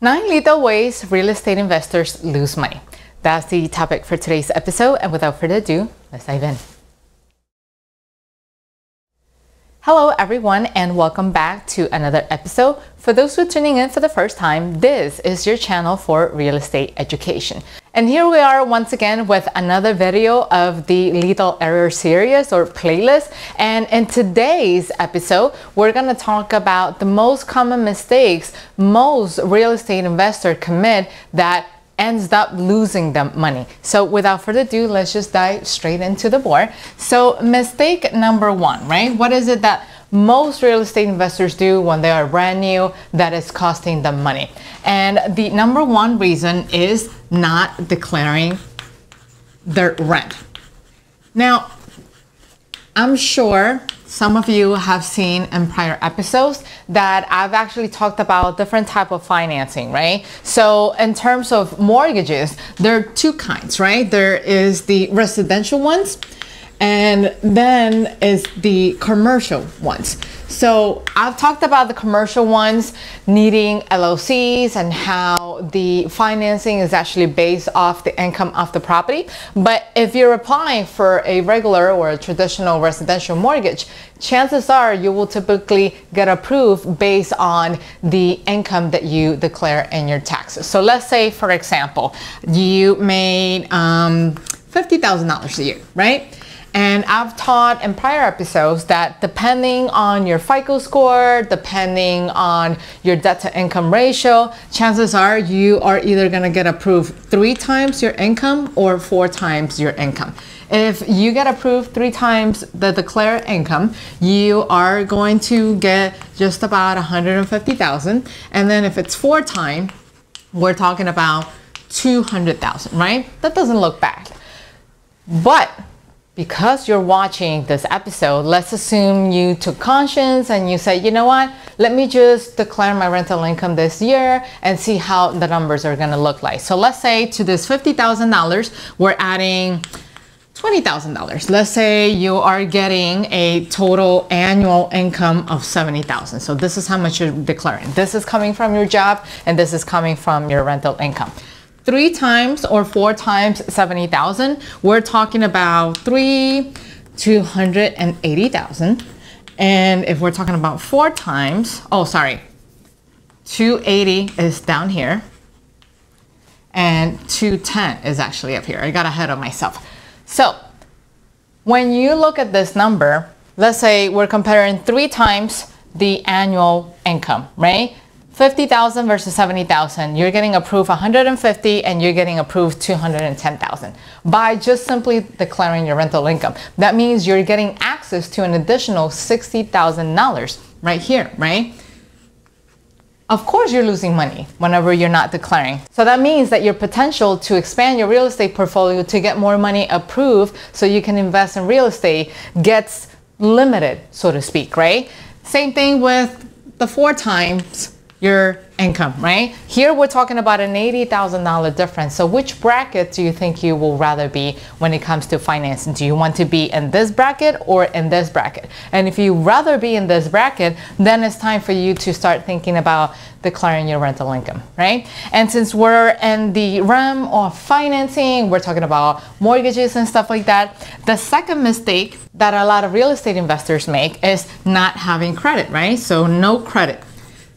9 lethal ways real estate investors lose money. That's the topic for today's episode, and without further ado, let's dive in. Hello everyone, and welcome back to another episode. For those who are tuning in for the first time, this is your channel for real estate education. And here we are once again with another video of the Lethal Error series or playlist. And in today's episode, we're going to talk about the most common mistakes most real estate investors commit that ends up losing them money. So without further ado, let's just dive straight into the board. So mistake number one, right? What is it that most real estate investors do when they are brand new that is costing them money? And the number one reason is not declaring their rent. Now, I'm sure some of you have seen in prior episodes that I've actually talked about different type of financing, right? So in terms of mortgages, there are two kinds, right? There is the residential ones, and then is the commercial ones. So I've talked about the commercial ones needing LLCs and how the financing is actually based off the income of the property. But if you're applying for a regular or a traditional residential mortgage, chances are you will typically get approved based on the income that you declare in your taxes. So let's say, for example, you made $50,000 a year, right? And I've taught in prior episodes that depending on your FICO score, depending on your debt to income ratio, chances are you are either going to get approved 3 times your income or 4 times your income. If you get approved 3 times the declared income, you are going to get just about $150,000. And then if it's 4 times, we're talking about $200,000, right? That doesn't look bad. But because you're watching this episode, let's assume you took conscience and you said, you know what, let me just declare my rental income this year and see how the numbers are going to look like. So let's say to this $50,000, we're adding $20,000. Let's say you are getting a total annual income of $70,000. So this is how much you're declaring. This is coming from your job and this is coming from your rental income. 3 times or 4 times 70,000, we're talking about $280,000. And if we're talking about 4 times, 280 is down here and 210 is actually up here. I got ahead of myself. So when you look at this number, let's say we're comparing 3 times the annual income, right? 50,000 versus 70,000, you're getting approved 150 and you're getting approved 210,000 by just simply declaring your rental income. That means you're getting access to an additional $60,000 right here, right? Of course you're losing money whenever you're not declaring. So that means that your potential to expand your real estate portfolio to get more money approved so you can invest in real estate gets limited, so to speak, right? Same thing with the 4 times your income, right? Here we're talking about an $80,000 difference. So which bracket do you think you will rather be when it comes to financing? Do you want to be in this bracket or in this bracket? And if you rather be in this bracket, then it's time for you to start thinking about declaring your rental income, right? And since we're in the realm of financing, we're talking about mortgages and stuff like that. The second mistake that a lot of real estate investors make is not having credit, right? So no credit.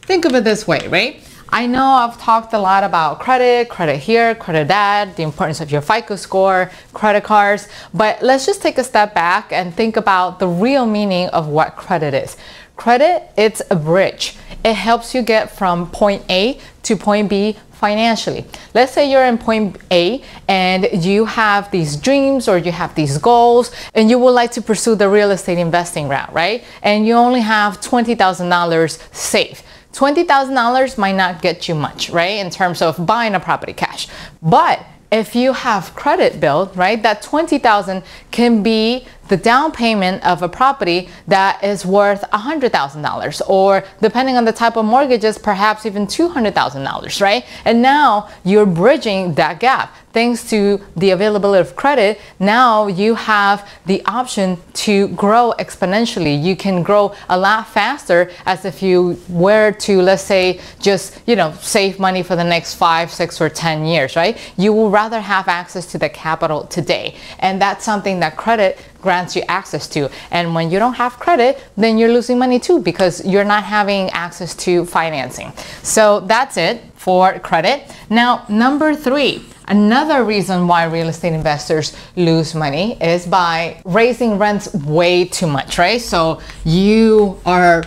Think of it this way, right? I know I've talked a lot about credit here, credit that, the importance of your FICO score, credit cards, but let's just take a step back and think about the real meaning of what credit is. Credit, it's a bridge. It helps you get from point A to point B financially. Let's say you're in point A and you have these dreams or you have these goals and you would like to pursue the real estate investing route, right? And you only have $20,000 safe. $20,000 might not get you much, right, in terms of buying a property cash. But if you have credit built, right, that $20,000 can be the down payment of a property that is worth $100,000, or depending on the type of mortgages, perhaps even $200,000, right? And now you're bridging that gap. Thanks to the availability of credit, now you have the option to grow exponentially. You can grow a lot faster as if you were to, let's say, just, save money for the next 5, 6, or 10 years, right? You will rather have access to the capital today. And that's something that credit grants you access to. And when you don't have credit, then you're losing money too, because you're not having access to financing. So that's it for credit. Now, number 3. Another reason why real estate investors lose money is by raising rents way too much, right? So you are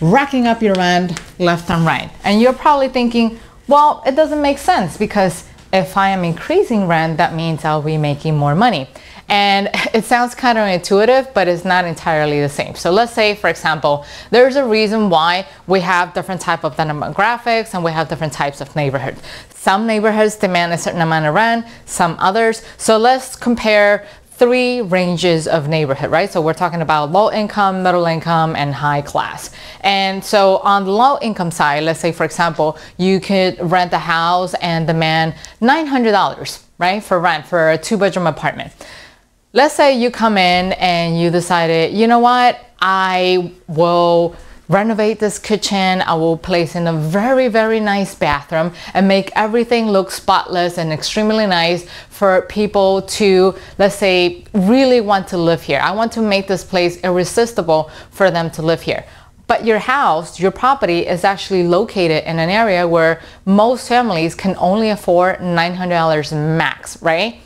racking up your rent left and right. And you're probably thinking, well, it doesn't make sense, because if I am increasing rent, that means I'll be making more money. And it sounds counterintuitive, but it's not entirely the same. So let's say, for example, there's a reason why we have different type of demographics and we have different types of neighborhoods. Some neighborhoods demand a certain amount of rent, some others. So let's compare 3 ranges of neighborhood, right? So we're talking about low income, middle income, and high class. And so on the low income side, let's say, for example, you could rent a house and demand $900, right, for rent for a 2-bedroom apartment. Let's say you come in and you decided, you know what, I will renovate this kitchen. I will place in a very, very nice bathroom and make everything look spotless and extremely nice for people to, let's say, really want to live here. I want to make this place irresistible for them to live here. But your house, your property, is actually located in an area where most families can only afford $900 max, right?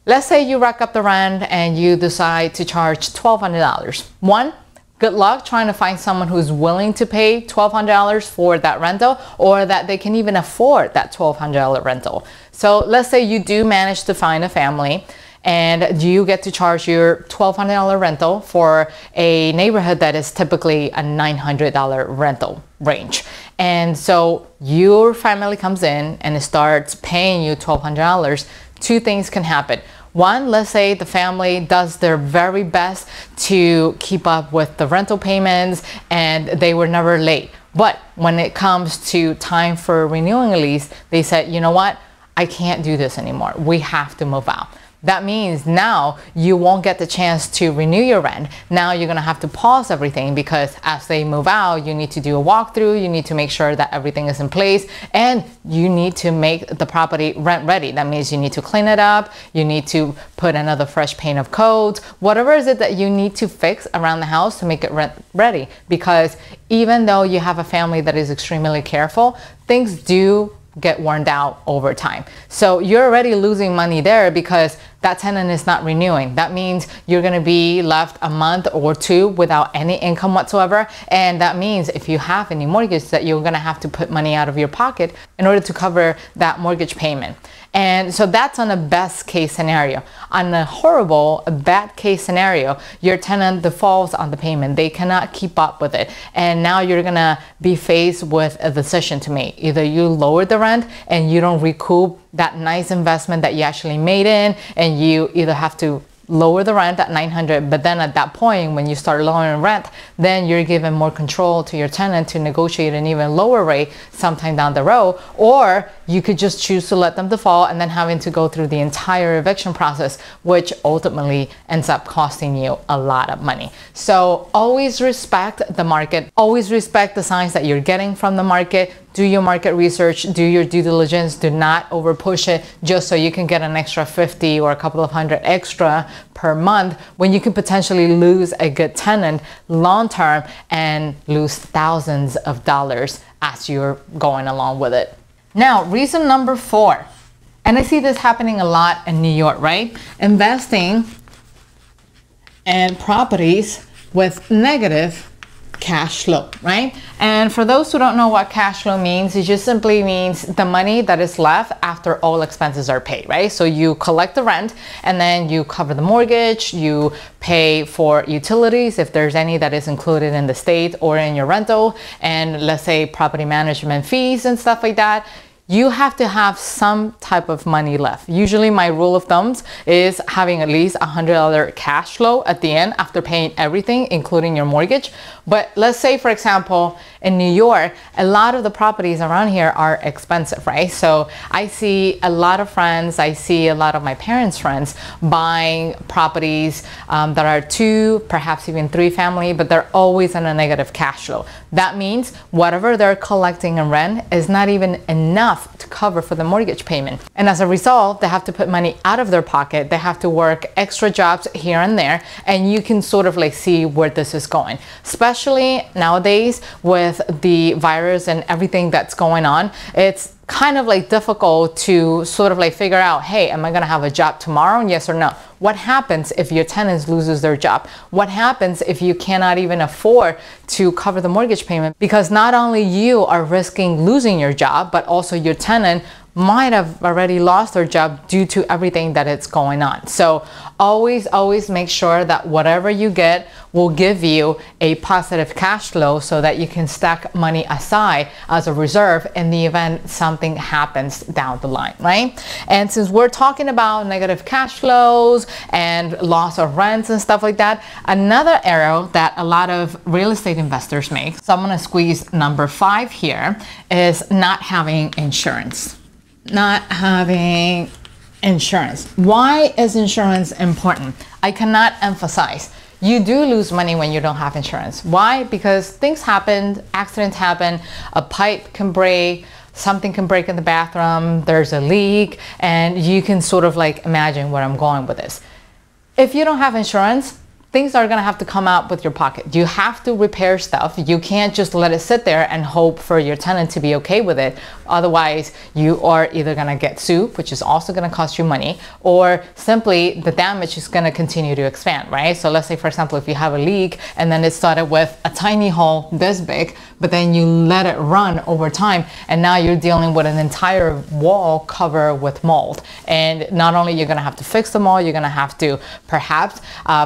Let's say you rack up the rent and you decide to charge $1,200. One, good luck trying to find someone who's willing to pay $1,200 for that rental, or that they can even afford that $1,200 rental. So let's say you do manage to find a family and you get to charge your $1,200 rental for a neighborhood that is typically a $900 rental range. And so your family comes in and it starts paying you $1,200. 2 things can happen. One, let's say the family does their very best to keep up with the rental payments and they were never late. But when it comes to time for renewing a lease, they said, you know what, I can't do this anymore. We have to move out. That means now you won't get the chance to renew your rent. Now you're gonna have to pause everything, because as they move out, you need to do a walkthrough, you need to make sure that everything is in place, and you need to make the property rent ready. That means you need to clean it up, you need to put another fresh paint of codes, whatever is it that you need to fix around the house to make it rent ready. Because even though you have a family that is extremely careful, things do get worn out over time. So you're already losing money there because that tenant is not renewing. That means you're going to be left a month or 2 without any income whatsoever. And that means if you have any mortgage, that you're going to have to put money out of your pocket in order to cover that mortgage payment. And so that's on a best case scenario. On a horrible, bad case scenario, your tenant defaults on the payment. They cannot keep up with it. And now you're gonna be faced with a decision to make. Either you lower the rent and you don't recoup that nice investment that you actually made in, and you either have to lower the rent at $900, but then at that point, when you start lowering rent, then you're giving more control to your tenant to negotiate an even lower rate sometime down the road. Or you could just choose to let them default and then having to go through the entire eviction process, which ultimately ends up costing you a lot of money. So always respect the market, always respect the signs that you're getting from the market. Do your market research, do your due diligence, do not over push it just so you can get an extra 50 or a couple of hundred extra per month, when you can potentially lose a good tenant long term and lose thousands of dollars as you're going along with it. Now, reason number 4, and I see this happening a lot in New York, right? Investing in properties with negative cash flow, right? And for those who don't know what cash flow means, it just simply means the money that is left after all expenses are paid, right? So you collect the rent and then you cover the mortgage, you pay for utilities if there's any that is included in the state or in your rental, and let's say property management fees and stuff like that. you have to have some type of money left. Usually my rule of thumb is having at least $100 cash flow at the end after paying everything, including your mortgage. But let's say, for example, in New York, a lot of the properties around here are expensive, right? So I see a lot of friends, I see a lot of my parents' friends buying properties that are 2, perhaps even 3 family, but they're always in a negative cash flow. That means whatever they're collecting in rent is not even enough to cover for the mortgage payment. And as a result, they have to put money out of their pocket. They have to work extra jobs here and there. And you can sort of like see where this is going, especially nowadays with the virus and everything that's going on. It's kind of like difficult to sort of like figure out, hey, am I gonna have a job tomorrow? Yes or no? What happens if your tenant loses their job? What happens if you cannot even afford to cover the mortgage payment? Because not only you are risking losing your job, but also your tenant might have already lost their job due to everything that is going on. So always make sure that whatever you get will give you a positive cash flow so that you can stack money aside as a reserve in the event something happens down the line, right? And since we're talking about negative cash flows and loss of rents and stuff like that, another error that a lot of real estate investors make, so I'm gonna squeeze number 5 here, is not having insurance. Not having insurance. Why is insurance important? I cannot emphasize. You do lose money when you don't have insurance. Why? Because things happen, accidents happen, a pipe can break, something can break in the bathroom, there's a leak, and you can sort of like imagine where I'm going with this. If you don't have insurance, things are gonna have to come out with your pocket. You have to repair stuff. You can't just let it sit there and hope for your tenant to be okay with it. Otherwise, you are either gonna get sued, which is also gonna cost you money, or simply the damage is gonna continue to expand, right? So let's say, for example, if you have a leak and then it started with a tiny hole this big, but then you let it run over time, and now you're dealing with an entire wall covered with mold. And not only you're gonna have to fix the mold, you're gonna have to perhaps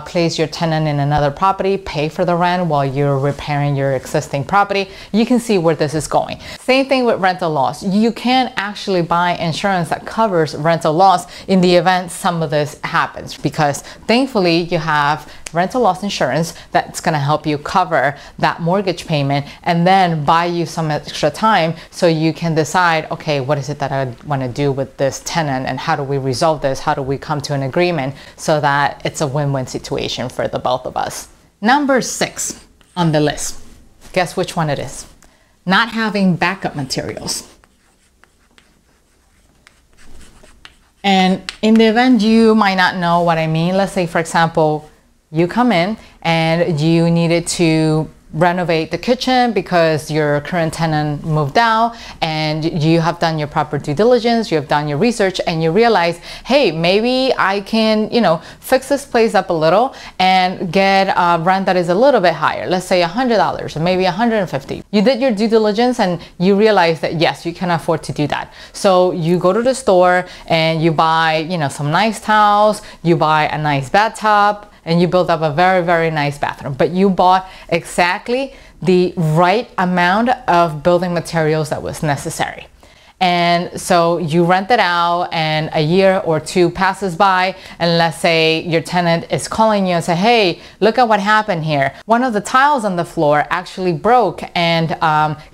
place your tenant in another property, pay for the rent while you're repairing your existing property. You can see where this is going. Same thing with rental loss. You can actually buy insurance that covers rental loss in the event some of this happens, because thankfully you have rental loss insurance that's going to help you cover that mortgage payment and then buy you some extra time so you can decide, okay, what is it that I want to do with this tenant, and how do we resolve this? How do we come to an agreement so that it's a win-win situation for the both of us? Number 6 on the list. Guess which one it is? Not having backup materials. And in the event you might not know what I mean, let's say, for example, you come in and you needed to renovate the kitchen because your current tenant moved out, and you have done your proper due diligence, you have done your research, and you realize, hey, maybe I can, fix this place up a little and get a rent that is a little bit higher. Let's say $100 or maybe $150. You did your due diligence and you realize that yes, you can afford to do that. So you go to the store and you buy, some nice towels, you buy a nice bathtub, and you build up a very, very nice bathroom. But you bought exactly the right amount of building materials that was necessary. And so you rent it out, and a year or 2 passes by, and let's say your tenant is calling you and say, hey, look at what happened here. One of the tiles on the floor actually broke, and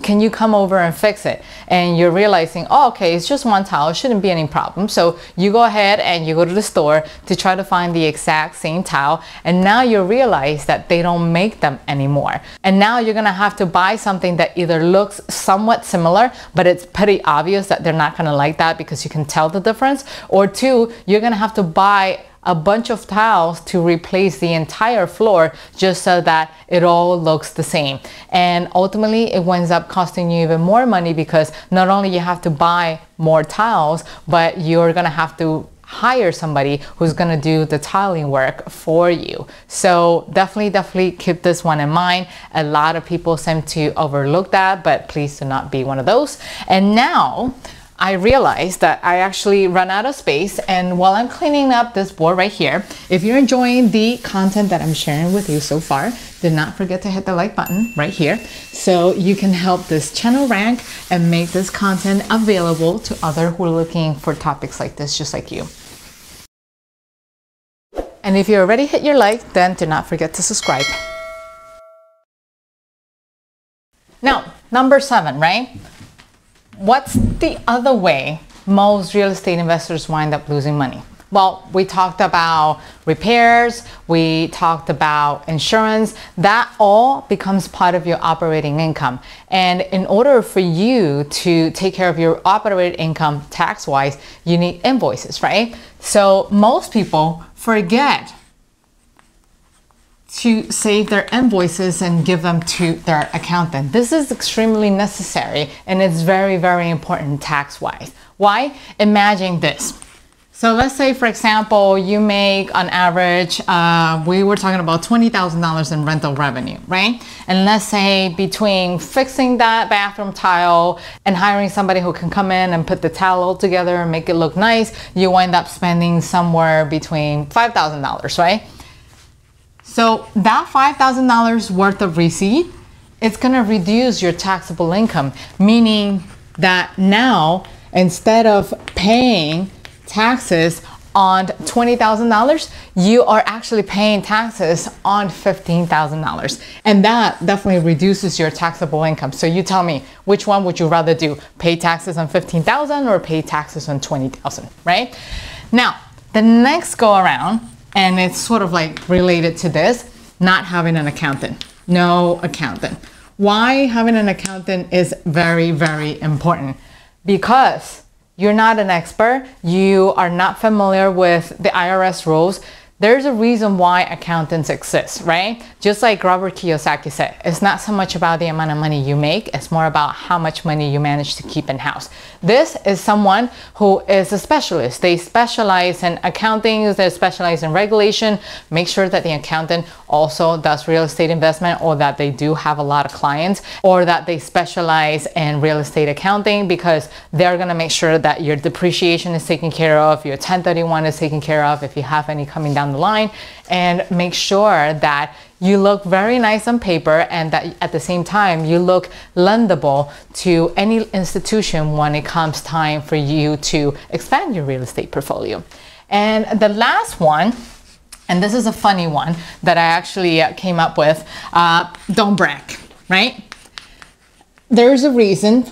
can you come over and fix it? And you're realizing, oh, okay, it's just one tile, it shouldn't be any problem. So you go ahead and you go to the store to try to find the exact same tile, and now you realize that they don't make them anymore. And now you're gonna have to buy something that either looks somewhat similar, but it's pretty obvious that they're not gonna like that because you can tell the difference, or 2, you're gonna have to buy a bunch of tiles to replace the entire floor just so that it all looks the same. And ultimately it winds up costing you even more money, because not only you have to buy more tiles, but you're gonna have to hire somebody who's gonna do the tiling work for you. So definitely keep this one in mind. A lot of people seem to overlook that, but please do not be one of those. And now I realized that I actually ran out of space, and while I'm cleaning up this board right here, if you're enjoying the content that I'm sharing with you so far, do not forget to hit the like button right here so you can help this channel rank and make this content available to others who are looking for topics like this, just like you. And if you already hit your like, then do not forget to subscribe. Now, number 7, right? What's the other way most real estate investors wind up losing money? Well, we talked about repairs, we talked about insurance, that all becomes part of your operating income. And in order for you to take care of your operating income tax-wise, you need invoices, right? So most people forget to save their invoices and give them to their accountant. This is extremely necessary, and it's very, very important tax-wise. Why? Imagine this. So let's say, for example, you make on average, we were talking about $20,000 in rental revenue, right? And let's say between fixing that bathroom tile and hiring somebody who can come in and put the tile all together and make it look nice, you wind up spending somewhere between $5,000, right? So that $5,000 worth of receipt, it's gonna reduce your taxable income, meaning that now instead of paying taxes on $20,000, you are actually paying taxes on $15,000. And that definitely reduces your taxable income. So you tell me, which one would you rather do? Pay taxes on $15,000 or pay taxes on $20,000, right? Now, the next go around, and it's sort of like related to this, not having an accountant. No accountant. Why having an accountant is very, very important? Because you're not an expert, you are not familiar with the IRS rules. There's a reason why accountants exist, right? Just like Robert Kiyosaki said, it's not so much about the amount of money you make, it's more about how much money you manage to keep in house. This is someone who is a specialist. They specialize in accounting, they specialize in regulation. Make sure that the accountant also does real estate investment, or that they do have a lot of clients, or that they specialize in real estate accounting, because they're gonna make sure that your depreciation is taken care of, your 1031 is taken care of, if you have any coming down the line, and make sure that you look very nice on paper, and that at the same time you look lendable to any institution when it comes time for you to expand your real estate portfolio. And the last one, and this is a funny one that I actually came up with, don't brag, right? There's a reason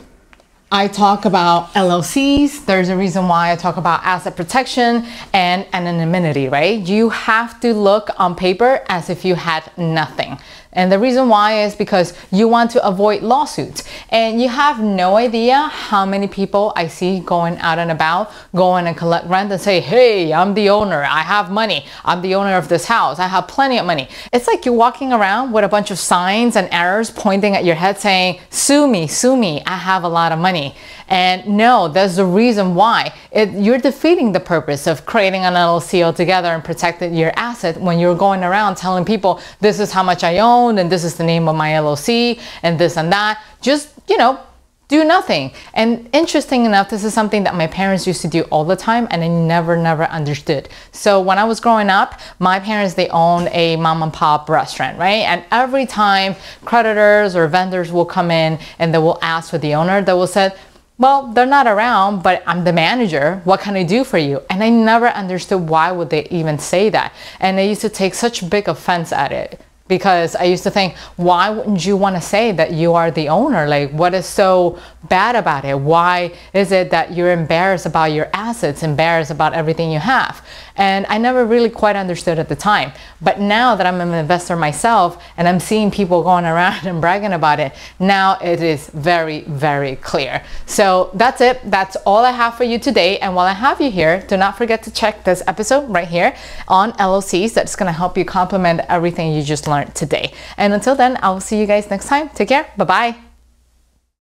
I talk about LLCs. There's a reason why I talk about asset protection and anonymity, right? You have to look on paper as if you had nothing. And the reason why is because you want to avoid lawsuits. And you have no idea how many people I see going out and about, going and collect rent and say, hey, I'm the owner, I have money, I'm the owner of this house, I have plenty of money. It's like you're walking around with a bunch of signs and arrows pointing at your head saying, sue me, I have a lot of money. And no, there's the reason why. You're defeating the purpose of creating an LLC altogether and protecting your asset when you're going around telling people, this is how much I own, and this is the name of my LLC, and this and that. Just, do nothing. And interesting enough, this is something that my parents used to do all the time, and I never understood. So when I was growing up, my parents, they owned a mom and pop restaurant, right? And every time creditors or vendors will come in and they will ask for the owner, they will say, well, they're not around, but I'm the manager. What can I do for you? And I never understood why would they even say that. And I used to take such big offense at it, because I used to think, why wouldn't you want to say that you are the owner? Like, what is so bad about it? Why is it that you're embarrassed about your assets, embarrassed about everything you have? And I never really quite understood at the time. But now that I'm an investor myself and I'm seeing people going around and bragging about it, now it is very, very clear. So that's it. That's all I have for you today. And while I have you here, do not forget to check this episode right here on LLCs. That's going to help you complement everything you just learned today. And until then, I will see you guys next time. Take care. Bye-bye.